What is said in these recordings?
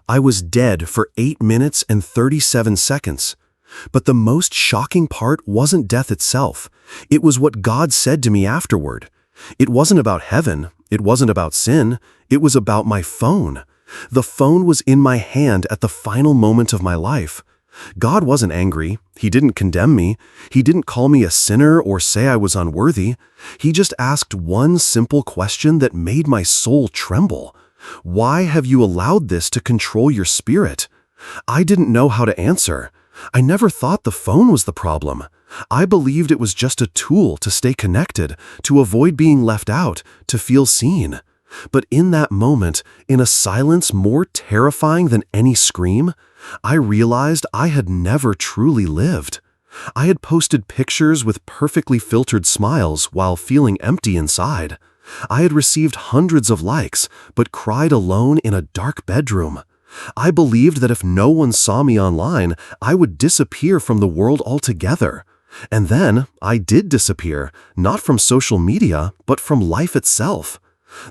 I was dead for 8 minutes and 37 seconds. But the most shocking part wasn't death itself. It was what God said to me afterward. It wasn't about heaven. It wasn't about sin. It was about my phone. The phone was in my hand at the final moment of my life. God wasn't angry. He didn't condemn me. He didn't call me a sinner or say I was unworthy. He just asked one simple question that made my soul tremble. Why have you allowed this to control your spirit? I didn't know how to answer. I never thought the phone was the problem. I believed it was just a tool to stay connected, to avoid being left out, to feel seen. But in that moment, in a silence more terrifying than any scream, I realized I had never truly lived. I had posted pictures with perfectly filtered smiles while feeling empty inside. I had received hundreds of likes, but cried alone in a dark bedroom. I believed that if no one saw me online, I would disappear from the world altogether. And then I did disappear, not from social media, but from life itself.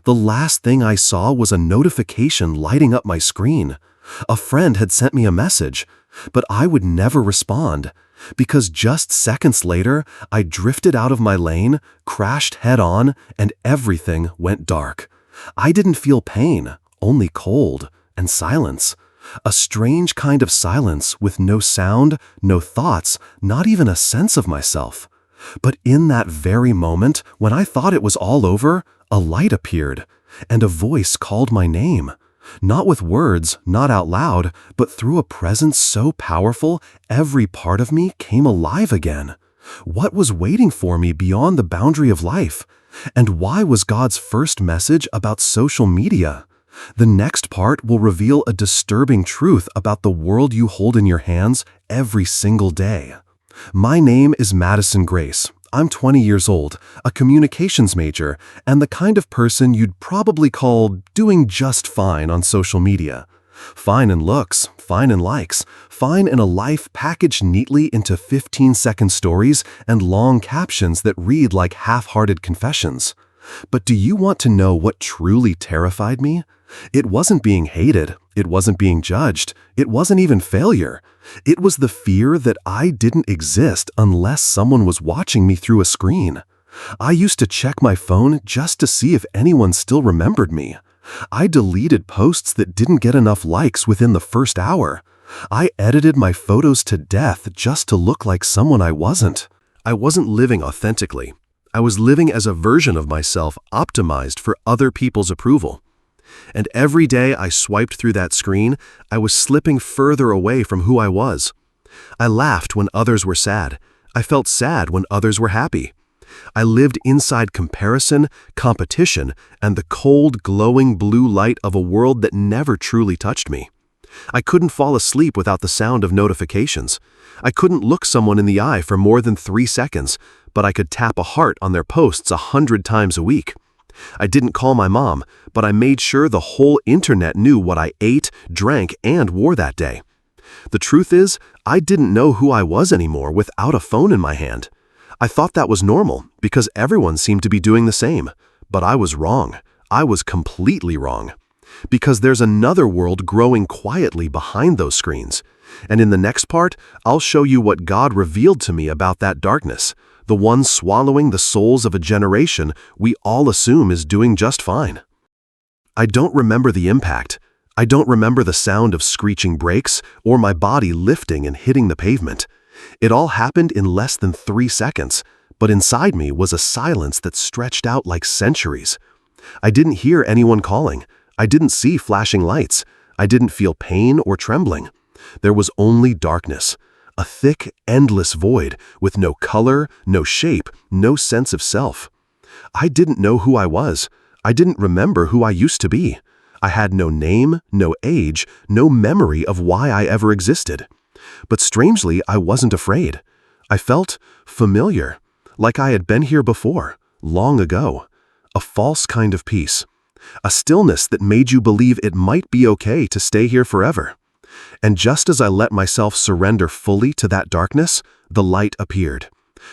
The last thing I saw was a notification lighting up my screen. A friend had sent me a message, but I would never respond, because just seconds later, I drifted out of my lane, crashed head-on, and everything went dark. I didn't feel pain, only cold and silence. A strange kind of silence with no sound, no thoughts, not even a sense of myself. But in that very moment, when I thought it was all over, a light appeared, and a voice called my name. Not with words, not out loud, but through a presence so powerful, every part of me came alive again. What was waiting for me beyond the boundary of life? And why was God's first message about social media? The next part will reveal a disturbing truth about the world you hold in your hands every single day. My name is Madison Grace. I'm 20 years old, a communications major, and the kind of person you'd probably call doing just fine on social media. Fine in looks, fine in likes, fine in a life packaged neatly into 15-second stories and long captions that read like half-hearted confessions. But do you want to know what truly terrified me? It wasn't being hated, it wasn't being judged, it wasn't even failure. It was the fear that I didn't exist unless someone was watching me through a screen. I used to check my phone just to see if anyone still remembered me. I deleted posts that didn't get enough likes within the first hour. I edited my photos to death just to look like someone I wasn't. I wasn't living authentically. I was living as a version of myself optimized for other people's approval. And every day I swiped through that screen, I was slipping further away from who I was. I laughed when others were sad. I felt sad when others were happy. I lived inside comparison, competition, and the cold, glowing blue light of a world that never truly touched me. I couldn't fall asleep without the sound of notifications. I couldn't look someone in the eye for more than 3 seconds, but I could tap a heart on their posts 100 times a week. I didn't call my mom, but I made sure the whole internet knew what I ate, drank, and wore that day. The truth is, I didn't know who I was anymore without a phone in my hand. I thought that was normal because everyone seemed to be doing the same. But I was wrong. I was completely wrong. Because there's another world growing quietly behind those screens. And in the next part, I'll show you what God revealed to me about that darkness, the one swallowing the souls of a generation we all assume is doing just fine. I don't remember the impact. I don't remember the sound of screeching brakes or my body lifting and hitting the pavement. It all happened in less than 3 seconds, but inside me was a silence that stretched out like centuries. I didn't hear anyone calling. I didn't see flashing lights. I didn't feel pain or trembling. There was only darkness. A thick, endless void with no color, no shape, no sense of self. I didn't know who I was. I didn't remember who I used to be. I had no name, no age, no memory of why I ever existed. But strangely, I wasn't afraid. I felt familiar, like I had been here before, long ago. A false kind of peace. A stillness that made you believe it might be okay to stay here forever. And just as I let myself surrender fully to that darkness, the light appeared.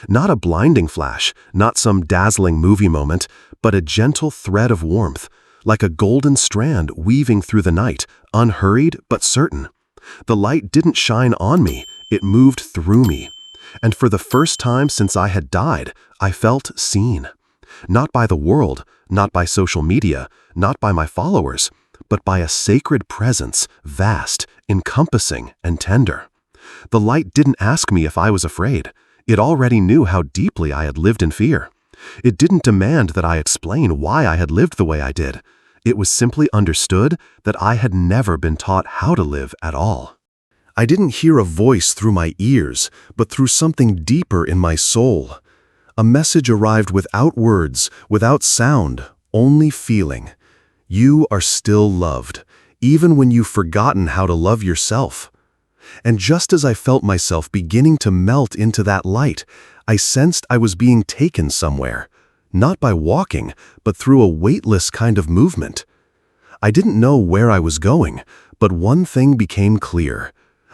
Not a blinding flash, not some dazzling movie moment, but a gentle thread of warmth, like a golden strand weaving through the night, unhurried but certain. The light didn't shine on me, it moved through me. And for the first time since I had died, I felt seen. Not by the world, not by social media, not by my followers, but by a sacred presence, vast, encompassing, and tender. The light didn't ask me if I was afraid. It already knew how deeply I had lived in fear. It didn't demand that I explain why I had lived the way I did. It was simply understood that I had never been taught how to live at all. I didn't hear a voice through my ears, but through something deeper in my soul. A message arrived without words, without sound, only feeling. You are still loved, even when you've forgotten how to love yourself. And just as I felt myself beginning to melt into that light, I sensed I was being taken somewhere, not by walking, but through a weightless kind of movement. I didn't know where I was going, but one thing became clear.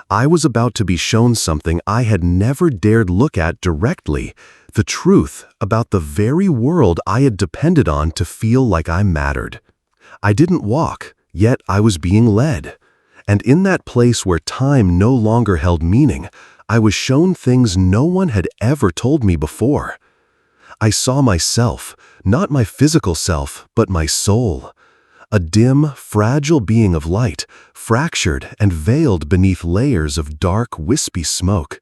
I was about to be shown something I had never dared look at directly, the truth about the very world I had depended on to feel like I mattered. I didn't walk, yet I was being led. And in that place where time no longer held meaning, I was shown things no one had ever told me before. I saw myself, not my physical self, but my soul. A dim, fragile being of light, fractured and veiled beneath layers of dark, wispy smoke.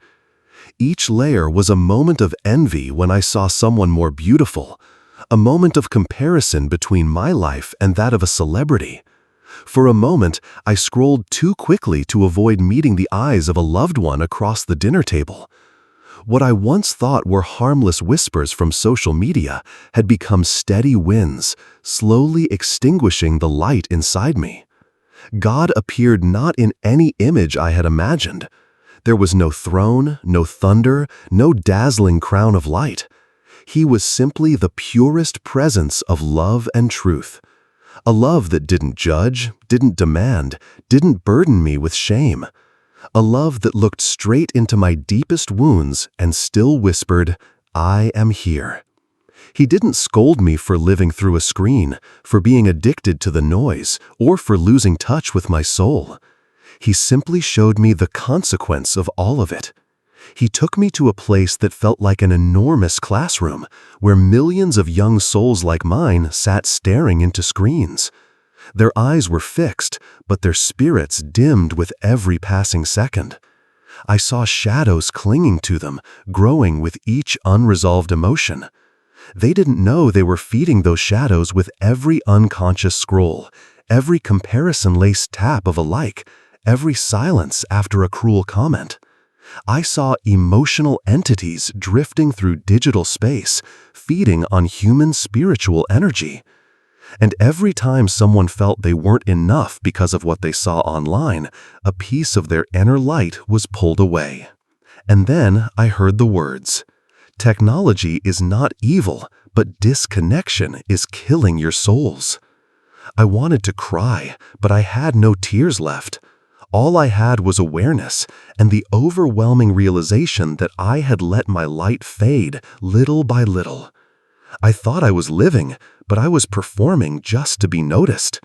Each layer was a moment of envy when I saw someone more beautiful, a moment of comparison between my life and that of a celebrity. For a moment, I scrolled too quickly to avoid meeting the eyes of a loved one across the dinner table. What I once thought were harmless whispers from social media had become steady winds, slowly extinguishing the light inside me. God appeared not in any image I had imagined. There was no throne, no thunder, no dazzling crown of light. He was simply the purest presence of love and truth. A love that didn't judge, didn't demand, didn't burden me with shame. A love that looked straight into my deepest wounds and still whispered, "I am here." He didn't scold me for living through a screen, for being addicted to the noise, or for losing touch with my soul. He simply showed me the consequence of all of it. He took me to a place that felt like an enormous classroom, where millions of young souls like mine sat staring into screens. Their eyes were fixed, but their spirits dimmed with every passing second. I saw shadows clinging to them, growing with each unresolved emotion. They didn't know they were feeding those shadows with every unconscious scroll, every comparison-laced tap of a like, every silence after a cruel comment. I saw emotional entities drifting through digital space, feeding on human spiritual energy. And every time someone felt they weren't enough because of what they saw online, a piece of their inner light was pulled away. And then I heard the words, "Technology is not evil, but disconnection is killing your souls." I wanted to cry, but I had no tears left. All I had was awareness and the overwhelming realization that I had let my light fade little by little. I thought I was living, but I was performing just to be noticed.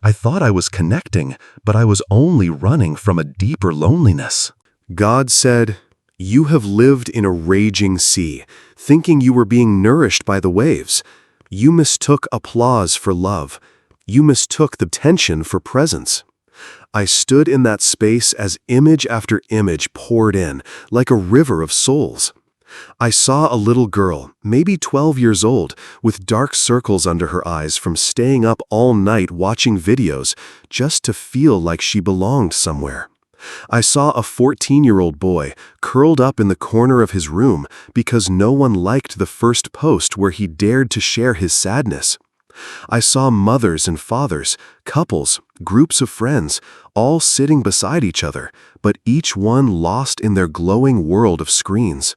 I thought I was connecting, but I was only running from a deeper loneliness. God said, "You have lived in a raging sea, thinking you were being nourished by the waves. You mistook applause for love. You mistook the tension for presence." I stood in that space as image after image poured in, like a river of souls. I saw a little girl, maybe 12 years old, with dark circles under her eyes from staying up all night watching videos just to feel like she belonged somewhere. I saw a 14-year-old boy curled up in the corner of his room because no one liked the first post where he dared to share his sadness. I saw mothers and fathers, couples, groups of friends, all sitting beside each other, but each one lost in their glowing world of screens.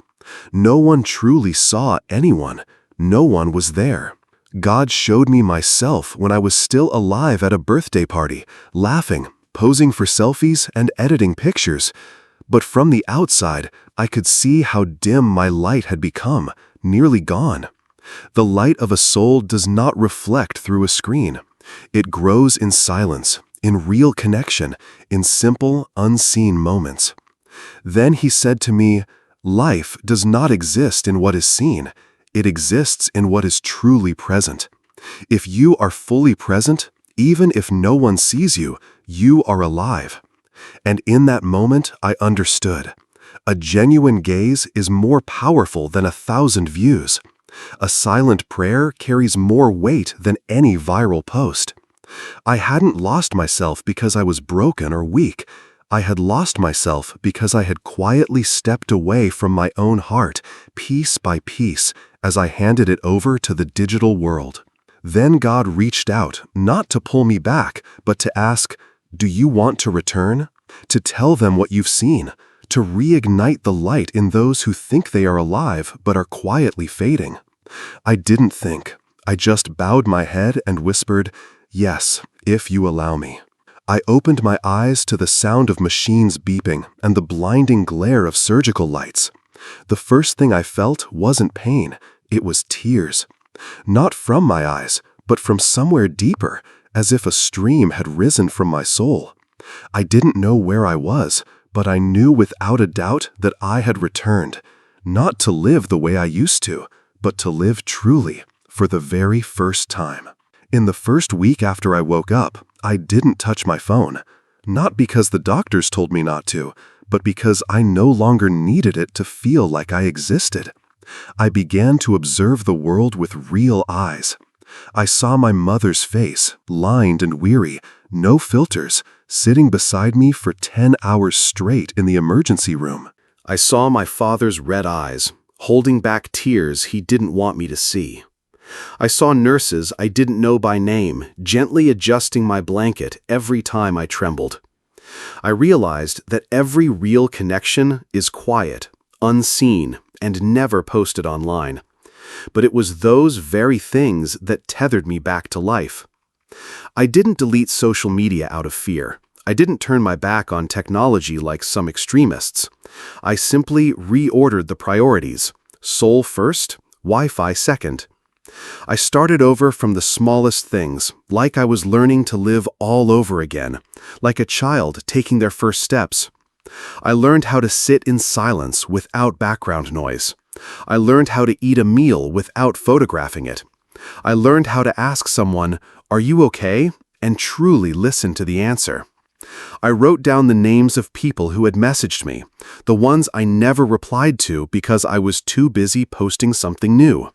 No one truly saw anyone. No one was there. God showed me myself when I was still alive at a birthday party, laughing, posing for selfies, and editing pictures. But from the outside, I could see how dim my light had become, nearly gone. The light of a soul does not reflect through a screen. It grows in silence, in real connection, in simple, unseen moments. Then he said to me, "Life does not exist in what is seen. It exists in what is truly present. If you are fully present, even if no one sees you, you are alive." And in that moment, I understood. A genuine gaze is more powerful than 1,000 views. A silent prayer carries more weight than any viral post. I hadn't lost myself because I was broken or weak. I had lost myself because I had quietly stepped away from my own heart, piece by piece, as I handed it over to the digital world. Then God reached out, not to pull me back, but to ask, "Do you want to return?" To tell them what you've seen, to reignite the light in those who think they are alive but are quietly fading. I didn't think. I just bowed my head and whispered, "Yes, if you allow me." I opened my eyes to the sound of machines beeping and the blinding glare of surgical lights. The first thing I felt wasn't pain, it was tears. Not from my eyes, but from somewhere deeper, as if a stream had risen from my soul. I didn't know where I was, but I knew without a doubt that I had returned, not to live the way I used to, but to live truly, for the very first time. In the first week after I woke up, I didn't touch my phone, not because the doctors told me not to, but because I no longer needed it to feel like I existed. I began to observe the world with real eyes. I saw my mother's face, lined and weary, no filters, sitting beside me for 10 hours straight in the emergency room. I saw my father's red eyes, holding back tears he didn't want me to see. I saw nurses I didn't know by name, gently adjusting my blanket every time I trembled. I realized that every real connection is quiet, unseen, and never posted online. But it was those very things that tethered me back to life. I didn't delete social media out of fear. I didn't turn my back on technology like some extremists. I simply reordered the priorities: soul first, Wi-Fi second. I started over from the smallest things, like I was learning to live all over again, like a child taking their first steps. I learned how to sit in silence without background noise. I learned how to eat a meal without photographing it. I learned how to ask someone, "Are you okay?" and truly listen to the answer. I wrote down the names of people who had messaged me, the ones I never replied to because I was too busy posting something new.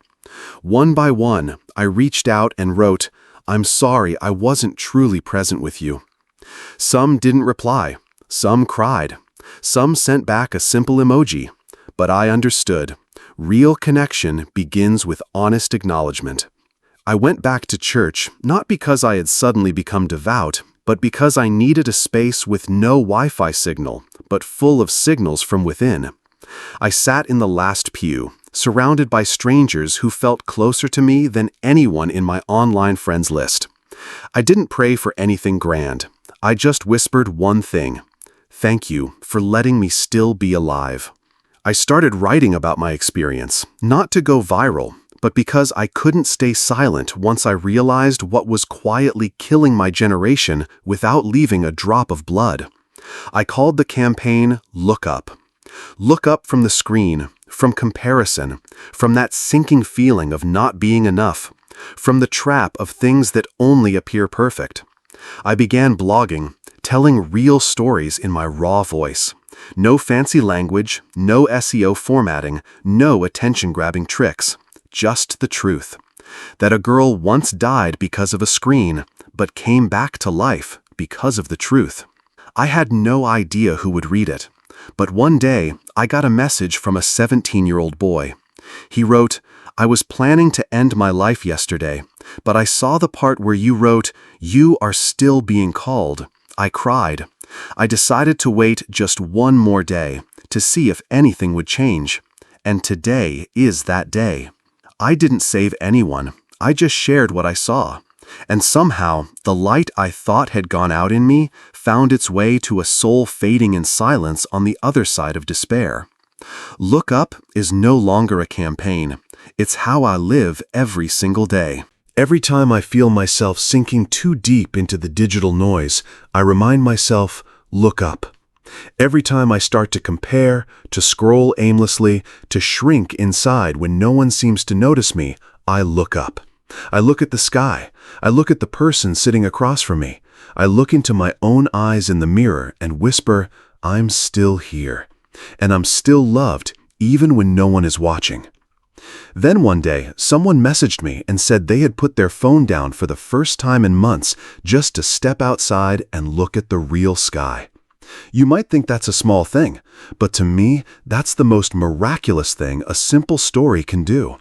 One by one, I reached out and wrote, "I'm sorry I wasn't truly present with you." Some didn't reply. Some cried. Some sent back a simple emoji. But I understood. Real connection begins with honest acknowledgement. I went back to church, not because I had suddenly become devout, but because I needed a space with no Wi-Fi signal, but full of signals from within. I sat in the last pew, surrounded by strangers who felt closer to me than anyone in my online friends list. I didn't pray for anything grand. I just whispered one thing: "Thank you for letting me still be alive." I started writing about my experience, not to go viral, but because I couldn't stay silent once I realized what was quietly killing my generation without leaving a drop of blood. I called the campaign Look Up. Look up from the screen, from comparison, from that sinking feeling of not being enough, from the trap of things that only appear perfect. I began blogging, telling real stories in my raw voice. No fancy language, no SEO formatting, no attention-grabbing tricks. Just the truth. That a girl once died because of a screen, but came back to life because of the truth. I had no idea who would read it. But one day, I got a message from a 17-year-old boy. He wrote, "I was planning to end my life yesterday, but I saw the part where you wrote, 'You are still being called.' I cried. I decided to wait just one more day to see if anything would change. And today is that day." I didn't save anyone. I just shared what I saw. And somehow, the light I thought had gone out in me found its way to a soul fading in silence on the other side of despair. Look Up is no longer a campaign. It's how I live every single day. Every time I feel myself sinking too deep into the digital noise, I remind myself, look up. Every time I start to compare, to scroll aimlessly, to shrink inside when no one seems to notice me, I look up. I look at the sky. I look at the person sitting across from me. I look into my own eyes in the mirror and whisper, I'm still here. And I'm still loved, even when no one is watching. Then one day, someone messaged me and said they had put their phone down for the first time in months just to step outside and look at the real sky. You might think that's a small thing, but to me, that's the most miraculous thing a simple story can do.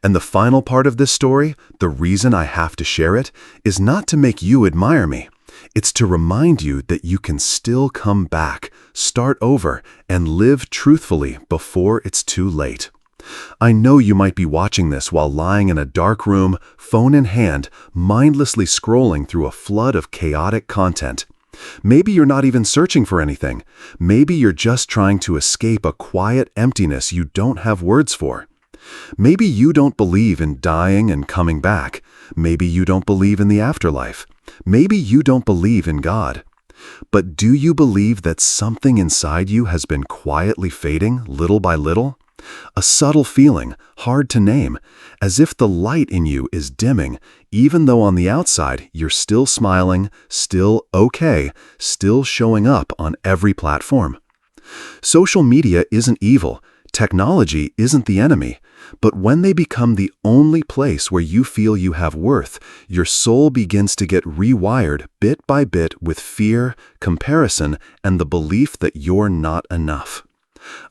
And the final part of this story, the reason I have to share it, is not to make you admire me. It's to remind you that you can still come back, start over, and live truthfully before it's too late. I know you might be watching this while lying in a dark room, phone in hand, mindlessly scrolling through a flood of chaotic content. Maybe you're not even searching for anything. Maybe you're just trying to escape a quiet emptiness you don't have words for. Maybe you don't believe in dying and coming back. Maybe you don't believe in the afterlife. Maybe you don't believe in God. But do you believe that something inside you has been quietly fading little by little? A subtle feeling, hard to name, as if the light in you is dimming, even though on the outside you're still smiling, still okay, still showing up on every platform. Social media isn't evil, technology isn't the enemy, but when they become the only place where you feel you have worth, your soul begins to get rewired bit by bit with fear, comparison, and the belief that you're not enough.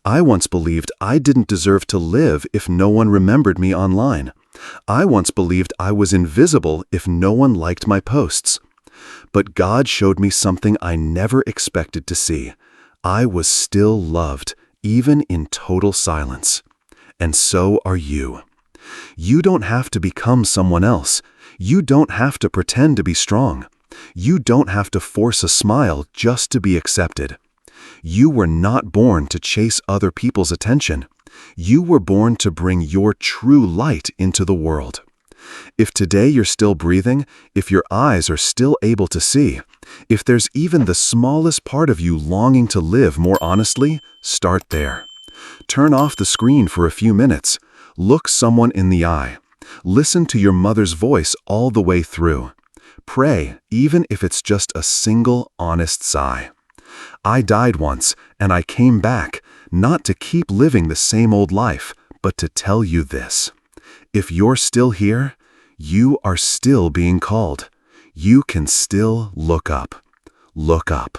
I once believed I didn't deserve to live if no one remembered me online. I once believed I was invisible if no one liked my posts. But God showed me something I never expected to see. I was still loved, even in total silence. And so are you. You don't have to become someone else. You don't have to pretend to be strong. You don't have to force a smile just to be accepted. You were not born to chase other people's attention. You were born to bring your true light into the world. If today you're still breathing, if your eyes are still able to see, if there's even the smallest part of you longing to live more honestly, start there. Turn off the screen for a few minutes. Look someone in the eye. Listen to your mother's voice all the way through. Pray, even if it's just a single honest sigh. I died once, and I came back, not to keep living the same old life, but to tell you this. If you're still here, you are still being called. You can still look up. Look up.